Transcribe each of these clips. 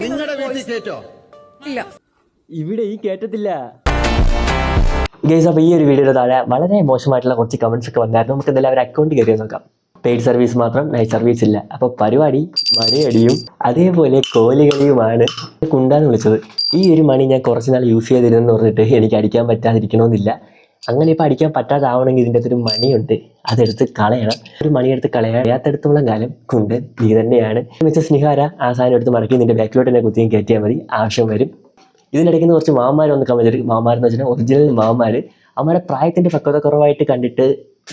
ഇല്ല, ഇവിടെ ഈ കേട്ടത്തില്ല. ഗൈസ്, അപ്പോൾ ഈ ഒരു വീഡിയോയുടെ താഴെ വളരെ മോശമായിട്ടുള്ള കുറച്ച് കമൻസ് ഒക്കെ വന്നായിരുന്നു. നമുക്ക് എന്തായാലും അവർ അക്കൗണ്ട് കയറി നോക്കാം. പെയ്ഡ് സർവീസ് മാത്രം, നൈറ്റ് സർവീസ് ഇല്ല. അപ്പോൾ പരിപാടി മണിയടിയും അതേപോലെ കോലുകളിയുമാണ് കുണ്ടാന്ന് വിളിച്ചത്. ഈ ഒരു മണി ഞാൻ കുറച്ച് നാൾ യൂസ് ചെയ്തിരുന്നെന്ന് പറഞ്ഞിട്ട് എനിക്ക് അടിക്കാൻ പറ്റാതിരിക്കണമെന്നില്ല. അങ്ങനെ ഇപ്പോൾ അടിക്കാൻ പറ്റാതാവണമെങ്കിൽ ഇതിൻ്റെ അകത്തൊരു മണിയുണ്ട്, അതെടുത്ത് കളയണം. ഒരു മണിയെടുത്ത് കളയാത്തടത്തോളം കാലം കുണ്ടൻ നീ തന്നെയാണ്. മിസ്റ്റർ സ്നിഹാര, ആ സാധനം എടുത്ത് മടക്കി നിൻ്റെ ബാക്കിലോട്ട് തന്നെ കുത്തിയും കയറ്റിയാൽ മതി, ആവശ്യം വരും. ഇതിനിടയ്ക്ക് കുറച്ച് മാമാർ ഒന്ന് കമൻറ്റ് ചെയ്തു. മാമാരെന്ന് വെച്ചാൽ ഒറിജിനൽ മാമാർ. അവന്മാരുടെ പ്രായത്തിൻ്റെ പക്വത കുറവായിട്ട് കണ്ടിട്ട്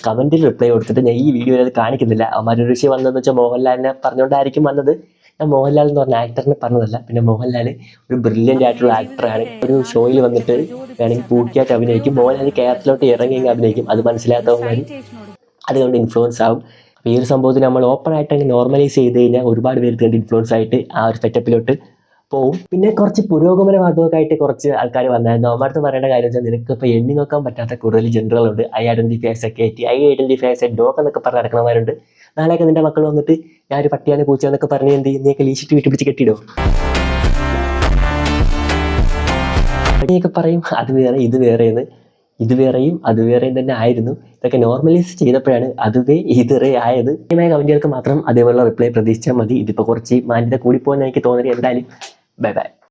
കമൻറ്റിൽ റിപ്ലൈ കൊടുത്തിട്ട് ഞാൻ ഈ വീഡിയോയിൽ അത് കാണിക്കുന്നില്ല. അവന്മാരൊരു വിഷയം വന്നതെന്ന് വെച്ചാൽ മോഹൻലാലിനെ പറഞ്ഞുകൊണ്ടായിരിക്കും വന്നത്. ഞാൻ മോഹൻലാൽ എന്ന് പറഞ്ഞ ആക്ടറിനെ പറഞ്ഞതല്ല. പിന്നെ മോഹൻലാൽ ഒരു ബ്രില്യൻ്റ് ആയിട്ടുള്ള ആക്ടറാണ്. ഒരു ഷോയിൽ വന്നിട്ട് വേണമെങ്കിൽ പൂക്കിയായിട്ട് അഭിനയിക്കും. മോഹൻലാൽ കേരളത്തിലോട്ട് ഇറങ്ങിയെങ്കിൽ അഭിനയിക്കും. അത് മനസ്സിലാത്തവന്മാർ അതുകൊണ്ട് ഇൻഫ്ലുവൻസ് ആവും. അപ്പോൾ ഈ ഒരു സംഭവത്തിൽ നമ്മൾ ഓപ്പൺ ആയിട്ട് അങ്ങ് നോർമലൈസ് ചെയ്ത് കഴിഞ്ഞാൽ ഒരുപാട് പേര് കണ്ട് ഇൻഫ്ലുവൻസ് ആയിട്ട് ആ ഒരു സെറ്റപ്പിലോട്ട് പോവും. പിന്നെ കുറച്ച് പുരോഗമനവാദമൊക്കെ ആയിട്ട് കുറച്ച് ആൾക്കാർ വന്നായിരുന്നു. അവന്മാർക്ക് പറയേണ്ട കാര്യം വെച്ചാൽ നിനക്ക് ഇപ്പോൾ എണ്ണി നോക്കാൻ പറ്റാത്ത കൂടുതൽ ജനറലുണ്ട്. ഐ ഐഡൻറ്റിഫൈ ആസ് എ കേറ്റി, I identify as A dog എന്നൊക്കെ പറഞ്ഞ് നടക്കണമാരുണ്ട്. നാളെയൊക്കെ നിൻ്റെ മക്കൾ വന്നിട്ട് ഞാനൊരു പട്ടിയാണ് പൂച്ചയെന്നൊക്കെ പറഞ്ഞ് എന്ത് ചെയ്യും, നീയൊക്കെ ലീഷിട്ട് വീട്ടിൽ പിടിച്ച് കെട്ടിയിടും. പടിയൊക്കെ പറയും അത് വേറെ ഇത് വേറെയെന്ന്. ഇത് വേറെയും അത് വേറെയും തന്നെ ആയിരുന്നു. ഇതൊക്കെ നോർമലൈസ് ചെയ്തപ്പോഴാണ് അതുവേ ഇതറേ ആയത്. കമൻറ്റുകൾക്ക് മാത്രം അതേപോലുള്ള റിപ്ലൈ പ്രതീക്ഷിച്ചാൽ മതി. ഇതിപ്പോൾ കുറച്ച് മാന്യത കൂടിപ്പോയെന്ന് എനിക്ക് തോന്നി. എന്തായാലും ബൈ ബൈ.